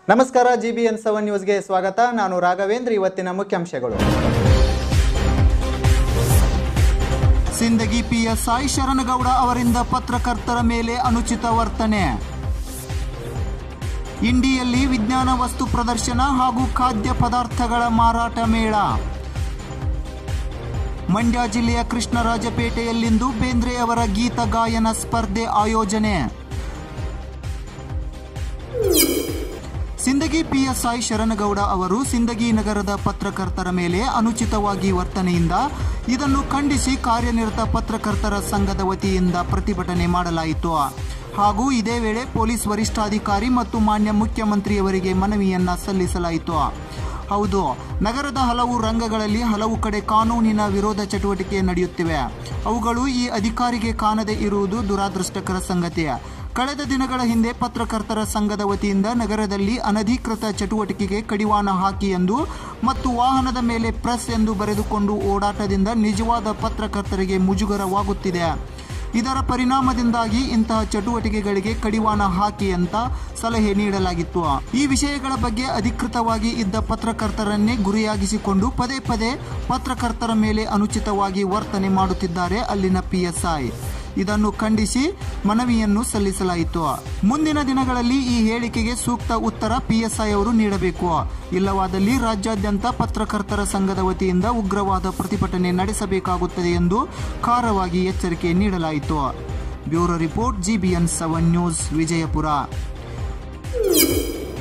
ನಮಸ್ಕಾರ GBN7 ನ್ಯೂಸ್ಗೆ ಸ್ವಾಗತ. ನಾನು ರಾಘವೇಂದ್ರ. ಇವತ್ತಿನ ಮುಖ್ಯಾಂಶಗಳು. ಸಿಂದಗಿ PSI ಶರಣಗೌಡ ಅವರಿಂದ ಪತ್ರಕರ್ತರ ಮೇಲೆ ಅನುಚಿತ ವರ್ತನೆ. ಇಂಡಿಯಲ್ಲಿ ವಿಜ್ಞಾನ ವಸ್ತು ಪ್ರದರ್ಶನ ಹಾಗೂ ಖಾದ್ಯ ಪದಾರ್ಥಗಳ ಮಾರಾಟ ಮೇಳ. ಮಂಡ್ಯ ಜಿಲ್ಲೆಯ ಕೃಷ್ಣರಾಜಪೇಟೆಯಲ್ಲಿಂದು ಬೇಂದ್ರೆ ಅವರ ಗೀತ ಗಾಯನ ಸ್ಪರ್ಧೆ ಆಯೋಜನೆ. ಸಿಂದಗಿ PSI ಶರಣಗೌಡ ಅವರು ಸಿಂದಗಿ ನಗರದ ಪತ್ರಕರ್ತರ ಮೇಲೆ ಅನುಚಿತವಾಗಿ ವರ್ತನೆಯಿಂದ ಇದನ್ನು ಖಂಡಿಸಿ ಕಾರ್ಯನಿರತ ಪತ್ರಕರ್ತರ ಸಂಘದ ವತಿಯಿಂದ ಪ್ರತಿಭಟನೆ ಮಾಡಲಾಯಿತು. ಹಾಗೂ ಇದೇ ವೇಳೆ ಪೊಲೀಸ್ ವರಿಷ್ಠಾಧಿಕಾರಿ ಮತ್ತು ಮಾನ್ಯ ಮುಖ್ಯಮಂತ್ರಿಯವರಿಗೆ ಮನವಿಯನ್ನ ಸಲ್ಲಿಸಲಾಯಿತು. ಹೌದು, ನಗರದ ಹಲವು ರಂಗಗಳಲ್ಲಿ ಹಲವು ಕಡೆ ಕಾನೂನಿನ ವಿರೋಧ ಚಟುವಟಿಕೆ ನಡೆಯುತ್ತಿವೆ. ಅವುಗಳು ಈ ಅಧಿಕಾರಿಗೆ ಕಾಣದೇ ಇರುವುದು ದುರಾದೃಷ್ಟಕರ ಸಂಗತಿ. ಕಳೆದ ದಿನಗಳ ಹಿಂದೆ ಪತ್ರಕರ್ತರ ಸಂಘದ ವತಿಯಿಂದ ನಗರದಲ್ಲಿ ಅನಧಿಕೃತ ಚಟುವಟಿಕೆಗೆ ಕಡಿವಾಣ ಹಾಕಿ ಎಂದು ಮತ್ತು ವಾಹನದ ಮೇಲೆ ಪ್ರೆಸ್ ಎಂದು ಬರೆದುಕೊಂಡು ಓಡಾಟದಿಂದ ನಿಜವಾದ ಪತ್ರಕರ್ತರಿಗೆ ಮುಜುಗರವಾಗುತ್ತಿದೆ. ಇದರ ಪರಿಣಾಮದಿಂದಾಗಿ ಇಂತಹ ಚಟುವಟಿಕೆಗಳಿಗೆ ಕಡಿವಾಣ ಹಾಕಿ ಅಂತ ಸಲಹೆ ನೀಡಲಾಗಿತ್ತು. ಈ ವಿಷಯಗಳ ಬಗ್ಗೆ ಅಧಿಕೃತವಾಗಿ ಇದ್ದ ಪತ್ರಕರ್ತರನ್ನೇ ಗುರಿಯಾಗಿಸಿಕೊಂಡು ಪದೇ ಪದೇ ಪತ್ರಕರ್ತರ ಮೇಲೆ ಅನುಚಿತವಾಗಿ ವರ್ತನೆ ಮಾಡುತ್ತಿದ್ದಾರೆ ಅಲ್ಲಿನ PSI. ಇದನ್ನು ಖಂಡಿಸಿ ಮನವಿಯನ್ನು ಸಲ್ಲಿಸಲಾಯಿತು. ಮುಂದಿನ ದಿನಗಳಲ್ಲಿ ಈ ಹೇಳಿಕೆಗೆ ಸೂಕ್ತ ಉತ್ತರ PSI ಅವರು ನೀಡಬೇಕು. ಇಲ್ಲವಾದಲ್ಲಿ ರಾಜ್ಯಾದ್ಯಂತ ಪತ್ರಕರ್ತರ ಸಂಘದ ವತಿಯಿಂದ ಉಗ್ರವಾದ ಪ್ರತಿಭಟನೆ ನಡೆಸಬೇಕಾಗುತ್ತದೆ ಎಂದು ಖಾರವಾಗಿ ಎಚ್ಚರಿಕೆ ನೀಡಲಾಯಿತು. Bureau report GBN7 news, Vijayapura.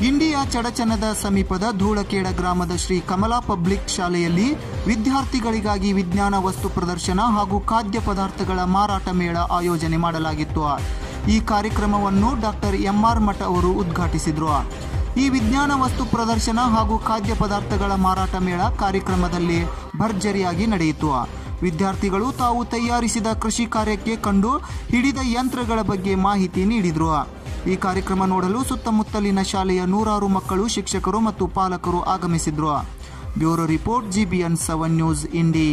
India ಚಡಚಣದ ಸಮೀಪದ ಧೂಳಖೇಡ ಗ್ರಾಮದ ಶ್ರೀ ಕಮಲಾ ಪಬ್ಲಿಕ್ ಶಾಲೆಯಲ್ಲಿ ವಿದ್ಯಾರ್ಥಿಗಳಿಗಾಗಿ ವಿಜ್ಞಾನ ವಸ್ತು ಪ್ರದರ್ಶನ ಹಾಗೂ ಖಾದ್ಯ ಪದಾರ್ಥಗಳ ಮಾರಾಟ ಮೇಳ ಆಯೋಜನೆ ಮಾಡಲಾಗಿತ್ತು. ಈ ಕಾರ್ಯಕ್ರಮವನ್ನು ಡಾಕ್ಟರ್ MR ಮಠ ಅವರು ಉದ್ಘಾಟಿಸಿದರು. ಈ ವಿಜ್ಞಾನ ವಸ್ತು ಪ್ರದರ್ಶನ ಹಾಗೂ ಖಾದ್ಯ ಪದಾರ್ಥಗಳ ಮಾರಾಟ ಮೇಳ ಕಾರ್ಯಕ್ರಮದಲ್ಲಿ ಭರ್ಜರಿಯಾಗಿ ನಡೆಯಿತು. ವಿದ್ಯಾರ್ಥಿಗಳು ತಾವು ತಯಾರಿಸಿದ ಕೃಷಿ ಕಾರ್ಯಕ್ಕೆ ಕಂಡು ಹಿಡಿದ ಯಂತ್ರಗಳ ಬಗ್ಗೆ ಮಾಹಿತಿ ನೀಡಿದರು. ಈ ಕಾರ್ಯಕ್ರಮ ನೋಡಲು ಸುತ್ತಮುತ್ತಲಿನ ಶಾಲೆಯ ನೂರಾರು ಮಕ್ಕಳು, ಶಿಕ್ಷಕರು ಮತ್ತು ಪಾಲಕರು ಆಗಮಿಸಿದ್ರು. ಬ್ಯೂರೋ ರಿಪೋರ್ಟ್ GBN7 ನ್ಯೂಸ್, ಇಂಡಿ.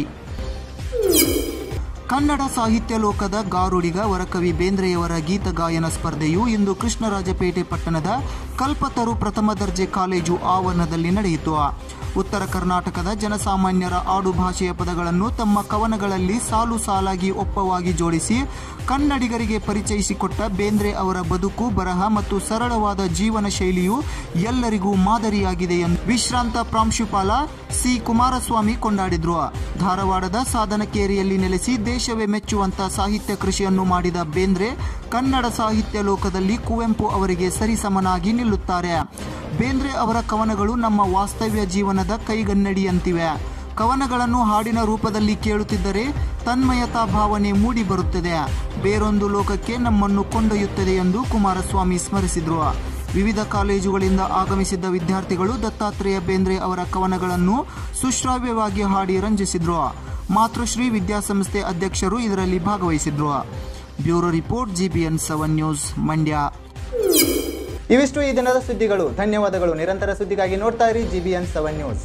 ಕನ್ನಡ ಸಾಹಿತ್ಯ ಲೋಕದ ಗಾರುಡಿಗ ವರಕವಿ ಬೇಂದ್ರೆಯವರ ಗೀತ ಗಾಯನ ಸ್ಪರ್ಧೆಯು ಇಂದು ಕೃಷ್ಣರಾಜಪೇಟೆ ಪಟ್ಟಣದ ಕಲ್ಪತರು ಪ್ರಥಮ ದರ್ಜೆ ಕಾಲೇಜು ಆವರಣದಲ್ಲಿ ನಡೆಯಿತು. ಉತ್ತರ ಕರ್ನಾಟಕದ ಜನಸಾಮಾನ್ಯರ ಆಡು ಭಾಷೆಯ ಪದಗಳನ್ನು ತಮ್ಮ ಕವನಗಳಲ್ಲಿ ಸಾಲು ಸಾಲಾಗಿ ಒಪ್ಪವಾಗಿ ಜೋಡಿಸಿ ಕನ್ನಡಿಗರಿಗೆ ಪರಿಚಯಿಸಿಕೊಟ್ಟ ಬೇಂದ್ರೆ ಅವರ ಬದುಕು, ಬರಹ ಮತ್ತು ಸರಳವಾದ ಜೀವನ ಶೈಲಿಯು ಎಲ್ಲರಿಗೂ ಮಾದರಿಯಾಗಿದೆ ಎಂದು ವಿಶ್ರಾಂತ ಪ್ರಾಂಶುಪಾಲ C ಕುಮಾರಸ್ವಾಮಿ ಕೊಂಡಾಡಿದ್ರು. ಧಾರವಾಡದ ಸಾಧನಕೇರಿಯಲ್ಲಿ ನೆಲೆಸಿ ದೇಶವೇ ಮೆಚ್ಚುವಂತ ಸಾಹಿತ್ಯ ಕೃಷಿಯನ್ನು ಮಾಡಿದ ಬೇಂದ್ರೆ ಕನ್ನಡ ಸಾಹಿತ್ಯ ಲೋಕದಲ್ಲಿ ಕುವೆಂಪು ಅವರಿಗೆ ಸರಿಸಮನಾಗಿ ನಿಲ್ಲುತ್ತಾರೆ. ಬೇಂದ್ರೆ ಅವರ ಕವನಗಳು ನಮ್ಮ ವಾಸ್ತವ್ಯ ಜೀವನದ ಕೈಗನ್ನಡಿಯಂತಿವೆ. ಕವನಗಳನ್ನು ಹಾಡಿನ ರೂಪದಲ್ಲಿ ಕೇಳುತ್ತಿದ್ದರೆ ತನ್ಮಯತಾ ಭಾವನೆ ಮೂಡಿ ಬರುತ್ತದೆ, ಬೇರೊಂದು ಲೋಕಕ್ಕೆ ನಮ್ಮನ್ನು ಕೊಂಡೊಯ್ಯುತ್ತದೆ ಎಂದು ಕುಮಾರಸ್ವಾಮಿ ಸ್ಮರಿಸಿದರು. ವಿವಿಧ ಕಾಲೇಜುಗಳಿಂದ ಆಗಮಿಸಿದ್ದ ವಿದ್ಯಾರ್ಥಿಗಳು ದತ್ತಾತ್ರೇಯ ಬೇಂದ್ರೆ ಅವರ ಕವನಗಳನ್ನು ಸುಶ್ರಾವ್ಯವಾಗಿ ಹಾಡಿ ರಂಜಿಸಿದ್ರು. ಮಾತೃಶ್ರೀ ವಿದ್ಯಾಸಂಸ್ಥೆ ಅಧ್ಯಕ್ಷರು ಇದರಲ್ಲಿ ಭಾಗವಹಿಸಿದ್ರು. Bureau report GBN7 news, Mandya. ಇವಿಷ್ಟು ಈ ದಿನದ ಸುದ್ದಿಗಳು. ಧನ್ಯವಾದಗಳು. ನಿರಂತರ ಸುದ್ದಿಗಾಗಿ ನೋಡ್ತಾ ಇರಿ GBN7 ನ್ಯೂಸ್.